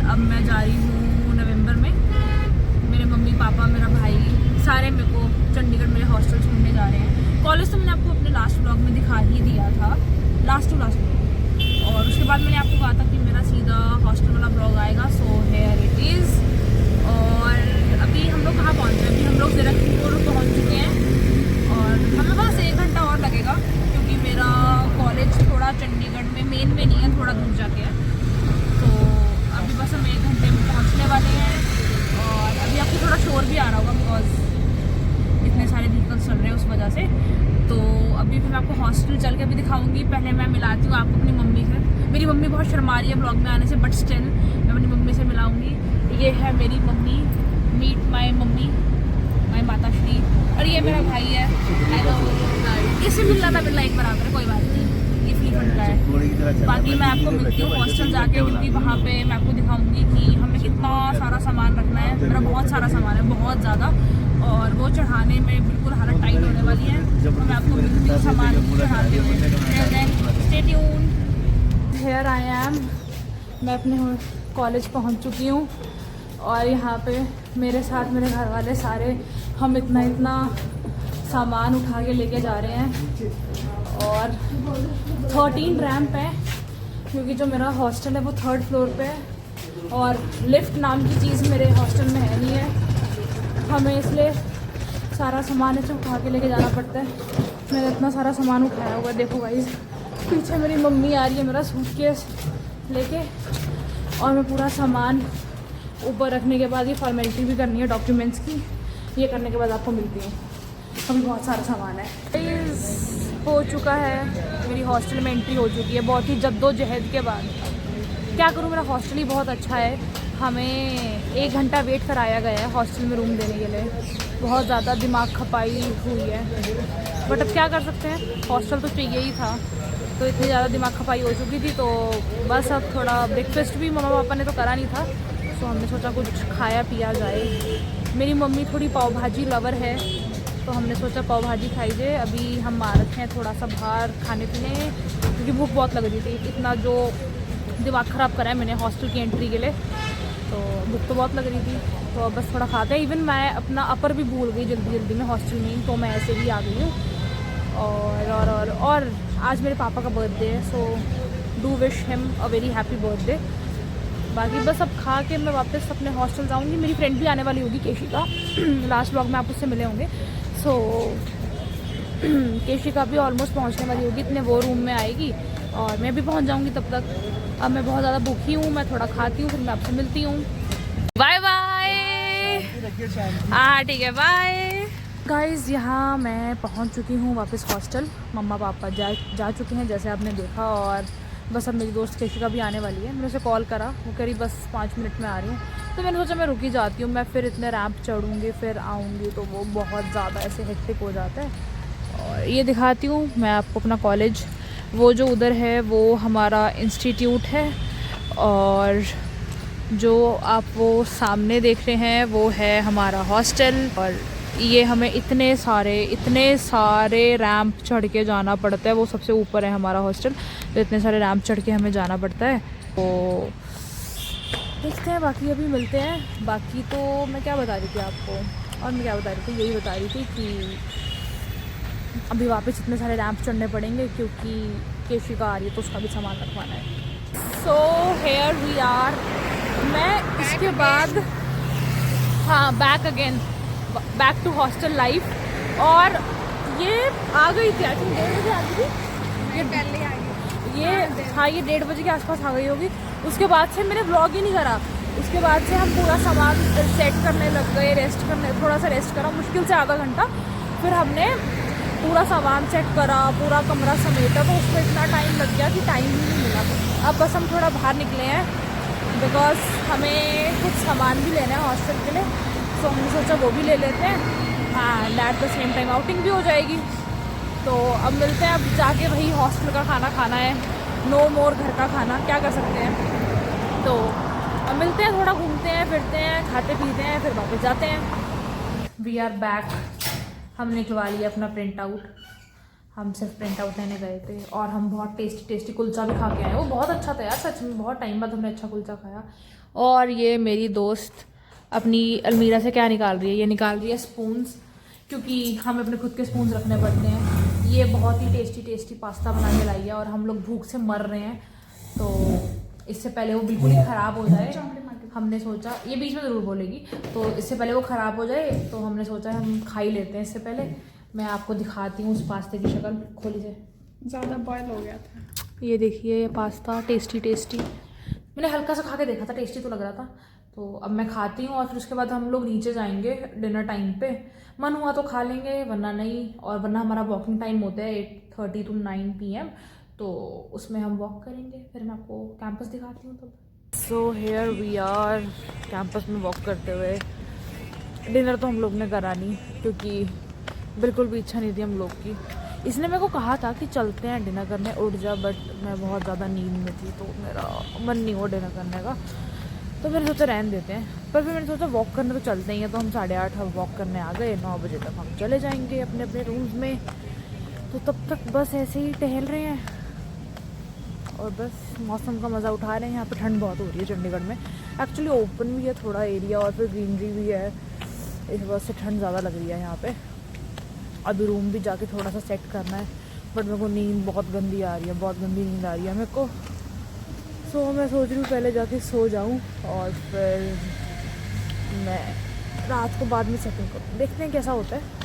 अब मैं जा रही हूँ नवंबर में। मेरे मम्मी पापा मेरा भाई सारे मेरे को चंडीगढ़ मेरे हॉस्टल छोड़ने जा रहे हैं। कॉलेज तो मैंने आपको अपने लास्ट व्लॉग में दिखा ही दिया था, लास्ट व्लॉग। और उसके बाद मैंने आपको कहा था कि मेरा सीधा हॉस्टल वाला ब्लॉग आएगा। So here it is. और अभी हम लोग कहाँ पहुँचे? अभी हम लोग ज़ीरकपुर पहुँच चुके हैं और हमें बस 1 घंटा और लगेगा, क्योंकि मेरा कॉलेज थोड़ा चंडीगढ़ में मेन में नहीं है, थोड़ा दूर जाके है। तो अभी बस हम 1 घंटे में पहुँचने वाले हैं। और अभी आपको थोड़ा शोर भी आ रहा होगा, बिकॉज इतने सारे व्हीकल्स चल रहे हैं उस वजह से। तो अभी मैं आपको हॉस्टल चल के भी दिखाऊंगी। पहले मैं मिलाती हूँ आपको अपनी मम्मी से। मेरी मम्मी बहुत शर्मा रही है ब्लॉग में आने से, बट स्टिल मैं अपनी मम्मी से मिलाऊंगी। ये है मेरी मम्मी, मीट माई मम्मी, माई माता श्री। और ये मेरा भाई है, हेलो। इससे मिलना था मिलना एक बराबर है, कोई बात नहीं, ये फील बन रहा है। बाकी मैं आपको मिलती हूँ हॉस्टल जाके, क्योंकि वहाँ पे मैं आपको दिखाऊंगी कि हमें कितना सारा सामान रखना है। मेरा बहुत सारा सामान है, बहुत ज़्यादा, और वो चढ़ाने में बिल्कुल हालत टाइट होने वाली है। तो मैं आपको मिलती हूँ सामान चढ़ाते हुए। Stay tuned. Here I am. मैं अपने कॉलेज पहुँच चुकी हूँ और यहाँ पे मेरे साथ मेरे घर वाले सारे हम इतना सामान उठा के लेके जा रहे हैं। और 13 रैंप है, क्योंकि जो मेरा हॉस्टल है वो 3rd फ्लोर पे है और लिफ्ट नाम की चीज़ मेरे हॉस्टल में है नहीं है। हमें इसलिए सारा सामान ऐसे उठा के लेके जाना पड़ता है। मैंने इतना सारा सामान उठाया हुआ है, देखो गाइस। पीछे मेरी मम्मी आ रही है मेरा सूटकेस लेके, और मैं पूरा सामान ऊपर रखने के बाद ये फॉर्मेलिटी भी करनी है डॉक्यूमेंट्स की। ये करने के बाद आपको मिलती हूँ। अभी बहुत सारा सामान है। हो चुका है, मेरी हॉस्टल में एंट्री हो चुकी है बहुत ही जद्दोजहद के बाद। क्या करूँ, मेरा हॉस्टल ही बहुत अच्छा है। हमें 1 घंटा वेट कराया गया है हॉस्टल में रूम देने के लिए। बहुत ज़्यादा दिमाग खपाई हुई है, बट अब क्या कर सकते हैं, हॉस्टल तो चाहिए ही था। तो इतनी ज़्यादा दिमाग खपाई हो चुकी थी, तो बस अब थोड़ा ब्रेकफास्ट भी मम्मा पापा ने तो करा नहीं था, तो हमने सोचा कुछ खाया पिया जाए। मेरी मम्मी थोड़ी पाव भाजी लवर है, तो हमने सोचा पाव भाजी खाई जाए। अभी हम आ रखे हैं थोड़ा सा बाहर खाने पीने, क्योंकि भूख बहुत लग रही थी। इतना जो दिमाग ख़राब करा है मैंने हॉस्टल की एंट्री के लिए, तो भूख तो बहुत लग रही थी। तो अब बस थोड़ा खाते हैं। इवन मैं अपना अपर भी भूल गई जल्दी में हॉस्टल में ही, तो मैं ऐसे ही आ गई हूँ। और आज मेरे पापा का बर्थडे है, so do wish him a very happy birthday. बाकी बस अब खा के मैं वापस अपने हॉस्टल जाऊँगी। मेरी फ्रेंड भी आने वाली होगी, केशिका। लास्ट व्लॉग में आप उससे मिले होंगे। सो केशिका भी ऑलमोस्ट पहुँचने वाली होगी, इतने वो रूम में आएगी और मैं भी पहुँच जाऊँगी तब तक। अब मैं बहुत ज़्यादा भूखी हूँ, मैं थोड़ा खाती हूँ, फिर मैं आपसे मिलती हूँ। Bye bye. हाँ ठीक है, बाय गाइज़। यहाँ मैं पहुँच चुकी हूँ वापस हॉस्टल। मम्मा पापा जा चुके हैं जैसे आपने देखा, और बस अब मेरी दोस्त केशिका भी आने वाली है। मैंने उसे कॉल करा, वो कह रही बस 5 मिनट में आ रही हूँ। तो मैंने सोचा मैं रुकी जाती हूँ, मैं फिर इतने रैंप चढ़ूँगी फिर आऊँगी, तो वो बहुत ज़्यादा ऐसे हेक्टिक हो जाता है। और ये दिखाती हूँ मैं आपको अपना कॉलेज। वो जो उधर है वो हमारा इंस्टीट्यूट है, और जो आप वो सामने देख रहे हैं वो है हमारा हॉस्टल। और ये हमें इतने सारे रैंप चढ़ के जाना पड़ता है। वो सबसे ऊपर है हमारा हॉस्टल, तो इतने सारे रैंप चढ़ के हमें जाना पड़ता है। तो देखते हैं, बाकी अभी मिलते हैं। बाकी तो मैं क्या बता रही थी आपको, और मैं क्या बता रही थी, यही बता रही थी कि अभी वापस इतने सारे रैंप चढ़ने पड़ेंगे, क्योंकि केशिका आ रही है तो उसका भी सामान रखवाना है। So here we are. मैं इसके बाद हाँ बैक टू हॉस्टल लाइफ। और ये आ गई थी, आई थिंक 1:30 बजे आ गई थी। ये पहले आ गई, ये हाँ, ये 1:30 बजे के आसपास आ गई होगी। उसके बाद से मैंने व्लॉग ही नहीं करा। उसके बाद से हम पूरा सामान सेट करने लग गए, थोड़ा सा रेस्ट करा, मुश्किल से आधा घंटा। फिर हमने पूरा सामान सेट करा, पूरा कमरा समेटा, तो उसमें इतना टाइम लग गया कि टाइम ही नहीं मिला। अब बस हम थोड़ा बाहर निकले हैं, बिकॉज हमें कुछ सामान भी लेना है हॉस्टल के लिए, तो हमने सोचा वो भी ले लेते हैं। And at the same time outing भी हो जाएगी। तो अब मिलते हैं, अब जाके वही हॉस्टल का खाना खाना है। नो मोर घर का खाना, क्या कर सकते हैं। तो अब मिलते हैं, थोड़ा घूमते हैं फिरते हैं, खाते पीते हैं, फिर वापस जाते हैं। We are back. हमने निकलवा लिया अपना प्रिंट आउट। हम सिर्फ प्रिंट आउट लेने गए थे, और हम बहुत टेस्टी कुलचा भी खा के आए। वो बहुत अच्छा था यार, सच में बहुत टाइम बाद हमने अच्छा कुलचा खाया। और ये मेरी दोस्त अपनी अलमीरा से क्या निकाल रही है, ये निकाल रही है स्पून्स, क्योंकि हमें अपने खुद के स्पून्स रखने पड़ते हैं। ये बहुत ही टेस्टी पास्ता बना के लाई है और हम लोग भूख से मर रहे हैं, तो इससे पहले वो बिल्कुल ही ख़राब हो जाए हमने सोचा, ये बीच में ज़रूर बोलेगी, तो इससे पहले वो ख़राब हो जाए तो हमने सोचा हम खा ही लेते हैं इससे पहले। मैं आपको दिखाती हूँ उस पास्ते की शक्ल, खोली से ज़्यादा बॉयल हो गया था। ये देखिए ये पास्ता टेस्टी। मैंने हल्का सा खा के देखा था, टेस्टी तो लग रहा था, तो अब मैं खाती हूँ और फिर उसके बाद हम लोग नीचे जाएंगे डिनर टाइम पे। मन हुआ तो खा लेंगे वरना नहीं, और वरना हमारा वॉकिंग टाइम होता है 8:30 to 9 PM, तो उसमें हम वॉक करेंगे। फिर मैं आपको कैंपस दिखाती हूँ तब। So here we are campus में वॉक करते हुए। डिनर तो हम लोग ने करा नहीं क्योंकि बिल्कुल भी इच्छा नहीं थी हम लोग की। इसने मेरे को कहा था कि चलते हैं डिनर करने, उठ जा, बट मैं बहुत ज़्यादा नींद में थी तो मेरा मन नहीं हुआ डिनर करने का, तो मैंने सोचा रहने देते हैं। पर फिर मैंने सोचा वॉक करने तो चलते ही हैं, तो हम 8:30 हम वॉक करने आ गए, 9 बजे तक हम चले जाएंगे अपने अपने रूम्स में। तो तब तक बस ऐसे ही टहल रहे हैं और बस मौसम का मज़ा उठा रहे हैं। यहाँ पे ठंड बहुत हो रही है चंडीगढ़ में, एक्चुअली ओपन भी है थोड़ा एरिया और फिर ग्रीनरी भी है, इस वजह से ठंड ज़्यादा लग रही है यहाँ पे। अभी रूम भी जाके थोड़ा सा सेट करना है, बट मेरे को नींद बहुत गंदी आ रही है, बहुत गंदी नींद आ रही है मेरे को। सो मैं सोच रही हूँ पहले जाके सो जाऊँ और फिर मैं रात को बाद में सेटिंग करूँ, देखते हैं कैसा होता है।